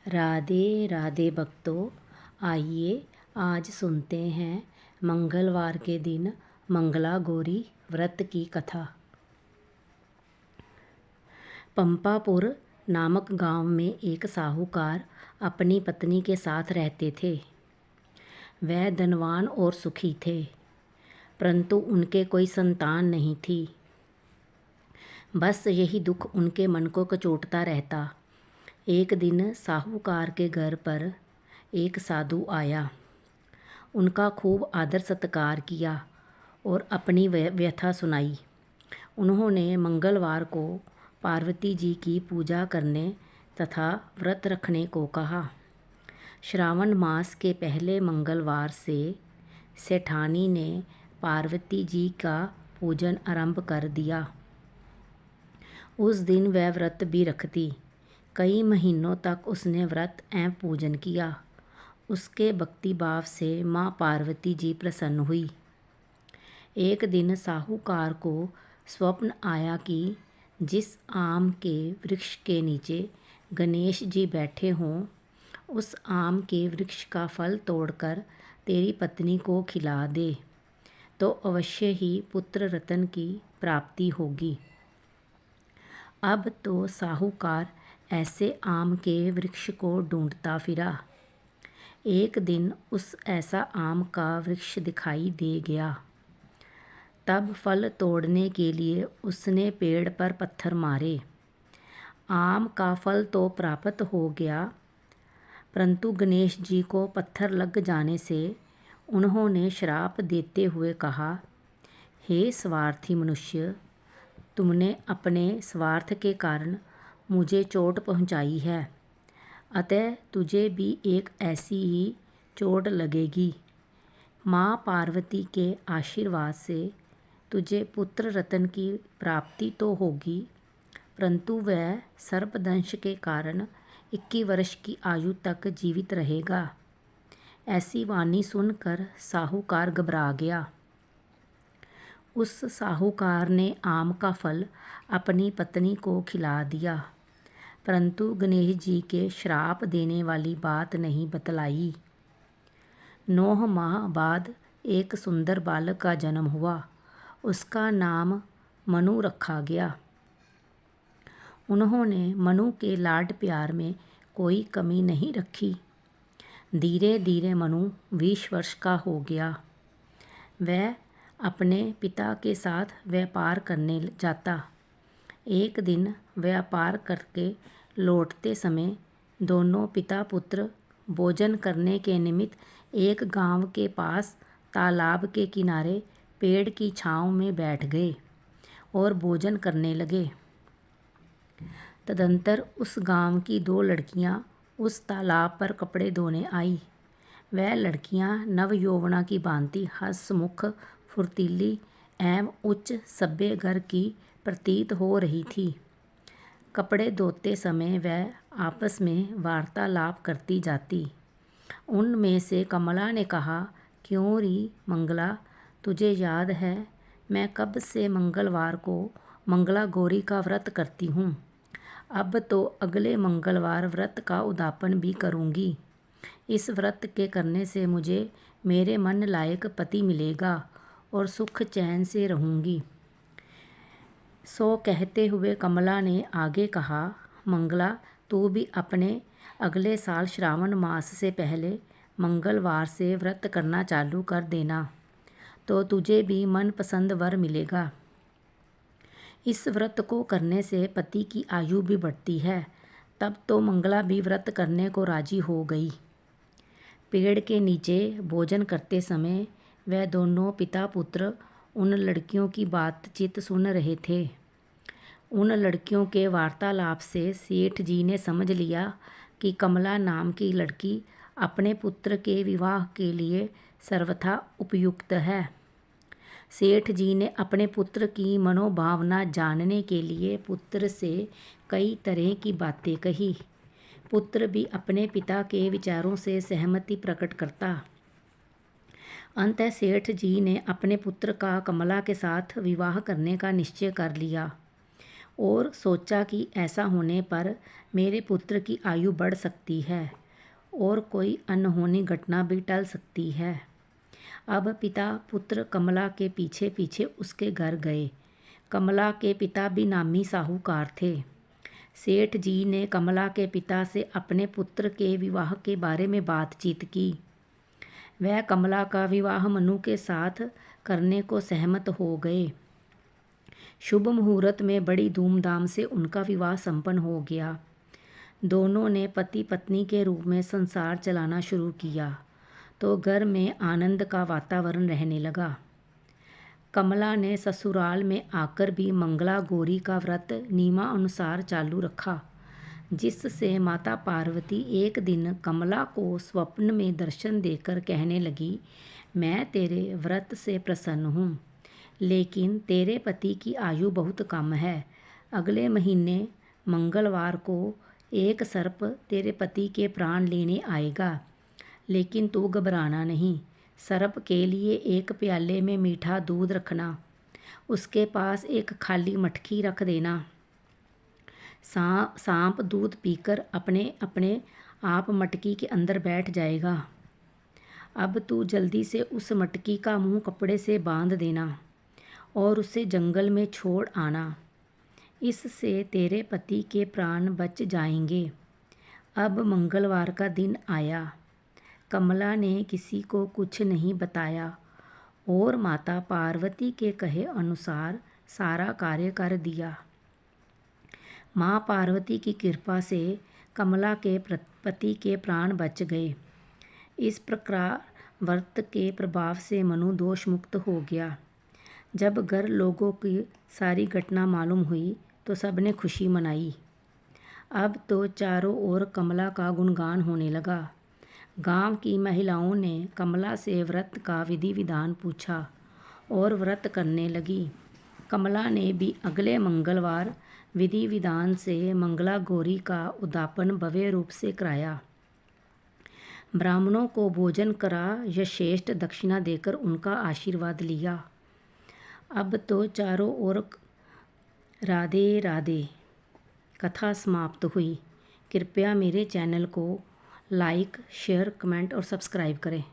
राधे राधे भक्तों, आइए आज सुनते हैं मंगलवार के दिन मंगला गौरी व्रत की कथा। पंपापुर नामक गांव में एक साहूकार अपनी पत्नी के साथ रहते थे। वह धनवान और सुखी थे, परंतु उनके कोई संतान नहीं थी। बस यही दुख उनके मन को कचोटता रहता। एक दिन साहूकार के घर पर एक साधु आया। उनका खूब आदर सत्कार किया और अपनी व्यथा सुनाई। उन्होंने मंगलवार को पार्वती जी की पूजा करने तथा व्रत रखने को कहा। श्रावण मास के पहले मंगलवार से सेठानी ने पार्वती जी का पूजन आरंभ कर दिया। उस दिन वह व्रत भी रखती। कई महीनों तक उसने व्रत एवं पूजन किया। उसके भक्ति भाव से माँ पार्वती जी प्रसन्न हुई। एक दिन साहूकार को स्वप्न आया कि जिस आम के वृक्ष के नीचे गणेश जी बैठे हों, उस आम के वृक्ष का फल तोड़कर तेरी पत्नी को खिला दे तो अवश्य ही पुत्र रत्न की प्राप्ति होगी। अब तो साहूकार ऐसे आम के वृक्ष को ढूंढता फिरा। एक दिन उस ऐसा आम का वृक्ष दिखाई दे गया। तब फल तोड़ने के लिए उसने पेड़ पर पत्थर मारे। आम का फल तो प्राप्त हो गया, परंतु गणेश जी को पत्थर लग जाने से उन्होंने श्राप देते हुए कहा, हे स्वार्थी मनुष्य, तुमने अपने स्वार्थ के कारण मुझे चोट पहुंचाई है, अतः तुझे भी एक ऐसी ही चोट लगेगी। माँ पार्वती के आशीर्वाद से तुझे पुत्र रत्न की प्राप्ति तो होगी, परंतु वह सर्पदंश के कारण 21 वर्ष की आयु तक जीवित रहेगा। ऐसी वाणी सुनकर साहूकार घबरा गया। उस साहूकार ने आम का फल अपनी पत्नी को खिला दिया, परंतु गणेश जी के श्राप देने वाली बात नहीं बतलाई। 9 माह बाद एक सुंदर बालक का जन्म हुआ। उसका नाम मनु रखा गया। उन्होंने मनु के लाड प्यार में कोई कमी नहीं रखी। धीरे धीरे मनु 20 वर्ष का हो गया। वह अपने पिता के साथ व्यापार करने जाता। एक दिन व्यापार करके लौटते समय दोनों पिता पुत्र भोजन करने के निमित्त एक गांव के पास तालाब के किनारे पेड़ की छांव में बैठ गए और भोजन करने लगे। तदंतर उस गांव की 2 लड़कियां उस तालाब पर कपड़े धोने आई। वह लड़कियां नवयौवना की भांति हंसमुख, फुर्तीली एवं उच्च सभ्य घर की प्रतीत हो रही थी। कपड़े धोते समय वह आपस में वार्तालाप करती जाती। उनमें से कमला ने कहा, क्यों री मंगला, तुझे याद है मैं कब से मंगलवार को मंगला गौरी का व्रत करती हूँ। अब तो अगले मंगलवार व्रत का उद्यापन भी करूँगी। इस व्रत के करने से मुझे मेरे मन लायक पति मिलेगा और सुख चैन से रहूँगी। सो कहते हुए कमला ने आगे कहा, मंगला, तू भी अपने अगले साल श्रावण मास से पहले मंगलवार से व्रत करना चालू कर देना, तो तुझे भी मनपसंद वर मिलेगा। इस व्रत को करने से पति की आयु भी बढ़ती है। तब तो मंगला भी व्रत करने को राजी हो गई। पेड़ के नीचे भोजन करते समय वह दोनों पिता पुत्र उन लड़कियों की बातचीत सुन रहे थे। उन लड़कियों के वार्तालाप से सेठ जी ने समझ लिया कि कमला नाम की लड़की अपने पुत्र के विवाह के लिए सर्वथा उपयुक्त है। सेठ जी ने अपने पुत्र की मनोभावना जानने के लिए पुत्र से कई तरह की बातें कही। पुत्र भी अपने पिता के विचारों से सहमति प्रकट करता। अंततः सेठ जी ने अपने पुत्र का कमला के साथ विवाह करने का निश्चय कर लिया। और सोचा कि ऐसा होने पर मेरे पुत्र की आयु बढ़ सकती है और कोई अनहोनी घटना भी टल सकती है। अब पिता पुत्र कमला के पीछे पीछे उसके घर गए। कमला के पिता भी नामी साहूकार थे। सेठ जी ने कमला के पिता से अपने पुत्र के विवाह के बारे में बातचीत की। वह कमला का विवाह मनु के साथ करने को सहमत हो गए। शुभ मुहूर्त में बड़ी धूमधाम से उनका विवाह संपन्न हो गया। दोनों ने पति पत्नी के रूप में संसार चलाना शुरू किया तो घर में आनंद का वातावरण रहने लगा। कमला ने ससुराल में आकर भी मंगला गौरी का व्रत नियमानुसार चालू रखा, जिससे माता पार्वती एक दिन कमला को स्वप्न में दर्शन देकर कहने लगी, मैं तेरे व्रत से प्रसन्न हूँ, लेकिन तेरे पति की आयु बहुत कम है। अगले महीने मंगलवार को एक सर्प तेरे पति के प्राण लेने आएगा, लेकिन तू घबराना नहीं। सर्प के लिए एक प्याले में मीठा दूध रखना, उसके पास एक खाली मटकी रख देना। सांप दूध पीकर अपने अपने आप मटकी के अंदर बैठ जाएगा। अब तू जल्दी से उस मटकी का मुंह कपड़े से बांध देना और उसे जंगल में छोड़ आना। इससे तेरे पति के प्राण बच जाएंगे। अब मंगलवार का दिन आया। कमला ने किसी को कुछ नहीं बताया और माता पार्वती के कहे अनुसार सारा कार्य कर दिया। माँ पार्वती की कृपा से कमला के पति के प्राण बच गए। इस प्रकार व्रत के प्रभाव से मनु दोष मुक्त हो गया। जब घर लोगों की सारी घटना मालूम हुई तो सबने खुशी मनाई। अब तो चारों ओर कमला का गुणगान होने लगा। गांव की महिलाओं ने कमला से व्रत का विधि विधान पूछा और व्रत करने लगी। कमला ने भी अगले मंगलवार विधि विधान से मंगला गौरी का उद्यापन भव्य रूप से कराया। ब्राह्मणों को भोजन करा, यथेष्ट दक्षिणा देकर उनका आशीर्वाद लिया। अब तो चारों ओर राधे राधे कथा समाप्त हुई। कृपया मेरे चैनल को लाइक, शेयर, कमेंट और सब्सक्राइब करें।